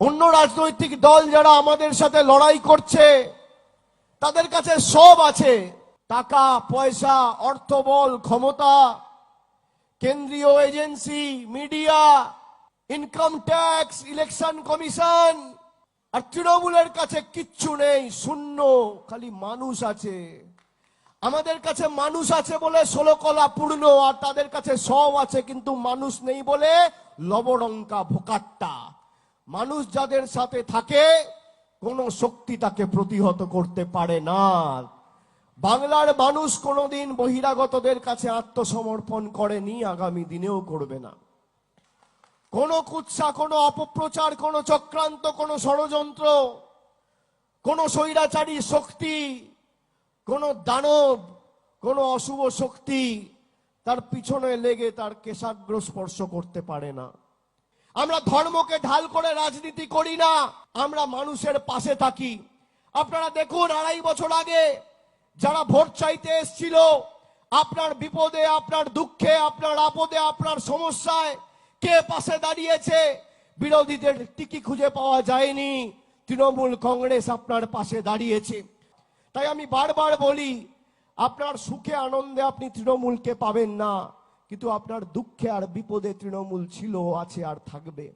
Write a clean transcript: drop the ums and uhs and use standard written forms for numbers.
অন্য রাজনৈতিক দল যারা আমাদের সাথে লড়াই করছে তাদের কাছে সব আছে, টাকা পয়সা, অর্থবল, ক্ষমতা, কেন্দ্রীয় agency, media, income tax, election commission. আর তৃণমূলের কাছে কিচ্ছু নেই, শূন্য, খালি মানুষ আছে। আমাদের কাছে মানুষ আছে বলে 16 কলা পূর্ণ, আর তাদের কাছে সব আছে কিন্তু মানুষ নেই বলে লবডঙ্কা ভোকাট্টা। মানুষ যাদের সাথে থাকে কোন শক্তি তাকে প্রতিহত করতে পারে না। বাংলার মানুষ কোনোদিন বহিরাগতদের কাছে আত্মসমর্পণ করেনি, আগামী দিনেও করবে না। কোনো কুৎসা, কোনো অপপ্রচার, কোনো চক্রান্ত, কোনো ষড়যন্ত্র, কোনো স্বৈরাচারী শক্তি, কোনো দানব, কোনো অশুভ শক্তি তার পিছনে লেগে তার কেশাগ্র স্পর্শ করতে পারে না। আমরা ধর্মকে ঢাল করে রাজনীতি করি না, আমরা মানুষের পাশে থাকি। আপনারা দেখুন, 2.5 বছর আগে যারা ভোট চাইতে এসেছিল, আপনার বিপদে, আপনার দুঃখে, আপনার আপদে, আপনার সমস্যায় কে পাশে দাঁড়িয়েছে? বিরোধীদের টিকি খুঁজে পাওয়া যায়নি, তৃণমূল কংগ্রেস আপনার পাশে দাঁড়িয়েছে। তাই আমি বারবার বলি, আপনার সুখে আনন্দে আপনি তৃণমূলকে পাবেন না, কিন্তু আপনার দুঃখে আর বিপদে তৃণমূল ছিল, আছে আর থাকবে।